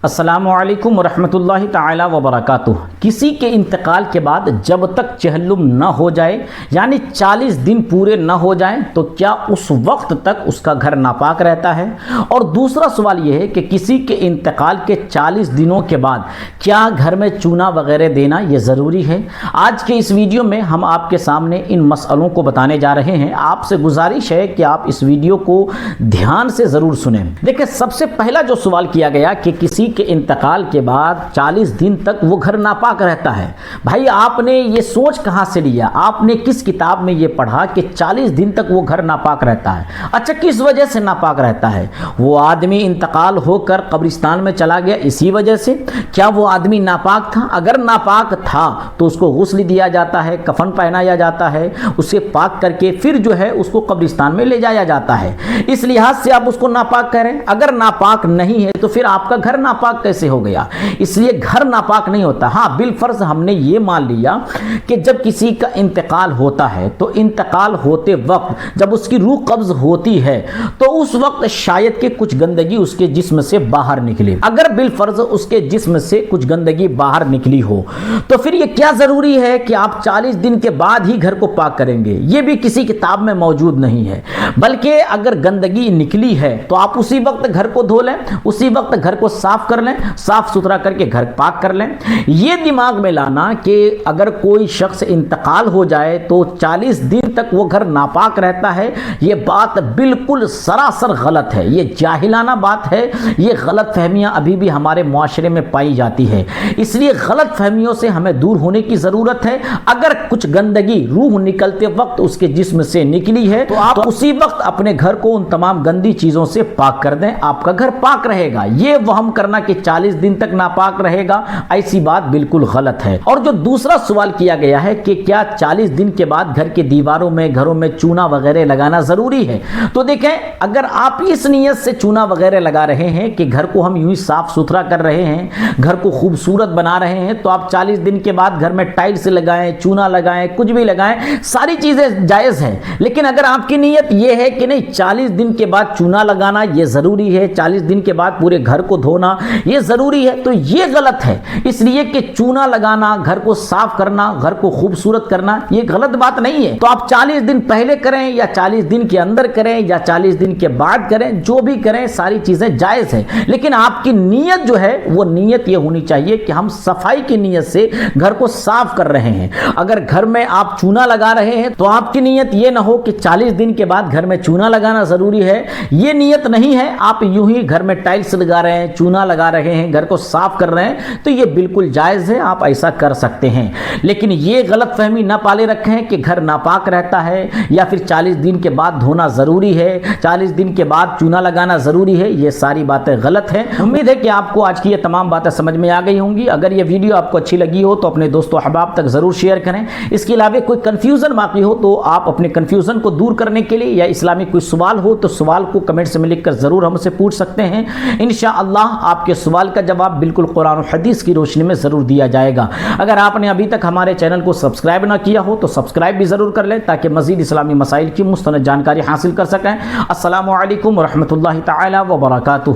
السلام علیکم ورحمۃ اللہ تعالی وبرکاتہ۔ کسی کے انتقال کے بعد جب تک چہلم نہ ہو جائے یعنی 40 دن پورے نہ ہو جائیں تو کیا اس وقت تک اس کا گھر ناپاک رہتا ہے؟ اور دوسرا سوال یہ ہے کہ کسی کے انتقال کے 40 دنوں کے بعد کیا گھر میں چونا وغیرہ دینا یہ ضروری ہے؟ آج کے اس ویڈیو میں ہم آپ کے سامنے ان مسئلوں کو بتانے جا رہے ہیں۔ آپ سے گزارش ہے کہ آپ اس ویڈیو کو دھیان سے ضرور سنیں۔ دیکھیں، سب سے پہلا جو سوال کیا گیا کہ کسی کے انتقال کے بعد 40 دن تک وہ گھر ناپاک رہتا ہے، بھائی آپ نے یہ سوچ کہاں سے لیا؟ آپ نے کس کتاب میں یہ پڑھا کہ 40 دن تک وہ گھر ناپاک رہتا ہے؟ اچھا، کس وجہ سے ناپاک رہتا ہے؟ وہ آدمی انتقال ہو کر قبرستان میں چلا گیا اسی وجہ سے؟ کیا وہ آدمی ناپاک تھا؟ اگر ناپاک تھا تو اس کو غسل دیا جاتا ہے، کفن پہنایا جاتا ہے، اسے پاک کر کے پھر جو ہے اس کو قبرستان میں لے جایا جاتا ہے۔ اس لحاظ سے آپ اس کو ناپاک کہہ رہے ہیں۔ اگر ناپاک نہیں ہے تو پھر آپ کا گھر ناپاک کیسے ہو گیا؟ اس لیے گھر ناپاک نہیں ہوتا۔ ہاں، بالفرض ہم نے یہ مان لیا کہ جب کسی کا انتقال ہوتا ہے تو انتقال ہوتے وقت جب اس کی روح قبض ہوتی ہے تو اس وقت شاید کہ کچھ گندگی اس کے جسم سے باہر نکلے۔ اگر بالفرض اس کے جسم سے کچھ گندگی باہر نکلی ہو تو پھر یہ کیا ضروری ہے کہ آپ 40 دن کے بعد ہی گھر کو پاک کریں گے؟ یہ بھی کسی کتاب میں موجود نہیں ہے، بلکہ اگر گندگی نکلی ہے تو آپ اسی وقت گھر کو دھو لیں، اسی وقت گھر کو صاف کر لیں، صاف ستھرا کر کے گھر پاک کر لیں۔ یہ دماغ میں لانا کہ اگر کوئی شخص انتقال ہو جائے تو 40 دن تک وہ گھر ناپاک رہتا ہے، یہ بات بالکل سراسر غلط ہے۔ یہ جاہلانہ بات ہے، یہ غلط فہمیاں ابھی بھی ہمارے معاشرے میں پائی جاتی ہے۔ اس لیے غلط فہمیوں سے ہمیں دور ہونے کی ضرورت ہے۔ اگر کچھ گندگی روح نکلتے وقت اس کے جسم سے نکلی ہے تو آپ اسی وقت اپنے گھر کو ان تمام گندی چیزوں سے پاک کر دیں، آپ کا گھر پاک رہے گا۔ یہ وہم کرنا کہ 40 دن تک ناپاک رہے گا، ایسی بات بالکل غلط ہے۔ اور جو دوسرا سوال کیا گیا ہے کہ کیا 40 دن کے بعد گھر کے دیواروں میں، گھروں میں چونا وغیرہ لگانا ضروری ہے؟ تو دیکھیں، اگر آپ اس نیت سے چونا وغیرہ لگا رہے ہیں کہ گھر کو ہم یوں ہی صاف ستھرا کر رہے ہیں، گھر کو خوبصورت بنا رہے ہیں، تو آپ 40 دن کے بعد گھر میں ٹائلز لگائیں، چونا لگائیں، کچھ بھی لگائیں، ساری چیزیں جائز ہیں۔ لیکن اگر آپ کی نیت یہ ہے کہ نہیں، 40 دن کے بعد چونا لگانا یہ ضروری ہے، 40 دن کے بعد پورے گھر کو دھونا یہ ضروری ہے، تو یہ غلط ہے۔ اس لیے کہ چونا لگانا، گھر کو صاف کرنا، گھر کو خوبصورت کرنا یہ غلط بات نہیں ہے۔ تو آپ 40 دن پہلے کریں یا 40 دن کے اندر کریں یا 40 دن کے بعد کریں، جو بھی کریں ساری چیزیں جائز ہیں۔ لیکن آپ کی نیت جو ہے وہ نیت یہ ہونی چاہیے کہ ہم صفائی کی نیت سے گھر کو صاف کر رہے ہیں۔ اگر گھر میں آپ چونا لگا رہے ہیں تو آپ کی نیت یہ نہ ہو کہ 40 دن کے بعد گھر میں چونا لگانا ضروری ہے، یہ نیت نہیں ہے۔ آپ یوں ہی گھر میں ٹائلز لگا رہے ہیں، چونا لگا رہے ہیں، گھر کو صاف کر رہے ہیں، تو یہ بالکل جائز ہے، آپ ایسا کر سکتے ہیں۔ لیکن یہ غلط فہمی نہ پالے رکھیں کہ گھر ناپاک رہتا ہے یا پھر 40 دن کے بعد دھونا ضروری ہے، 40 دن کے بعد چونا لگانا ضروری ہے، یہ ساری باتیں غلط ہیں۔ امید ہے کہ آپ کو آج کی یہ تمام باتیں سمجھ میں آ گئی ہوں گی۔ اگر یہ ویڈیو آپ کو اچھی لگی ہو تو اپنے دوستوں احباب تک ضرور شیئر کریں۔ اس کے علاوہ کوئی کنفیوژن باقی ہو تو آپ اپنے کنفیوژن کو دور کرنے کے لیے یا اسلامی کوئی سوال ہو تو سوال کو کمنٹس میں لکھ کر ضرور ہم سے پوچھ سکتے ہیں۔ انشاءاللہ آپ کے سوال کا جواب بالکل قرآن و حدیث کی روشنی میں ضرور دیا جائے گا۔ اگر آپ نے ابھی تک ہمارے چینل کو سبسکرائب نہ کیا ہو تو سبسکرائب بھی ضرور کر لیں تاکہ مزید اسلامی مسائل کی مستند جانکاری حاصل کر سکیں۔ السلام علیکم ورحمۃ اللہ تعالی وبرکاتہ۔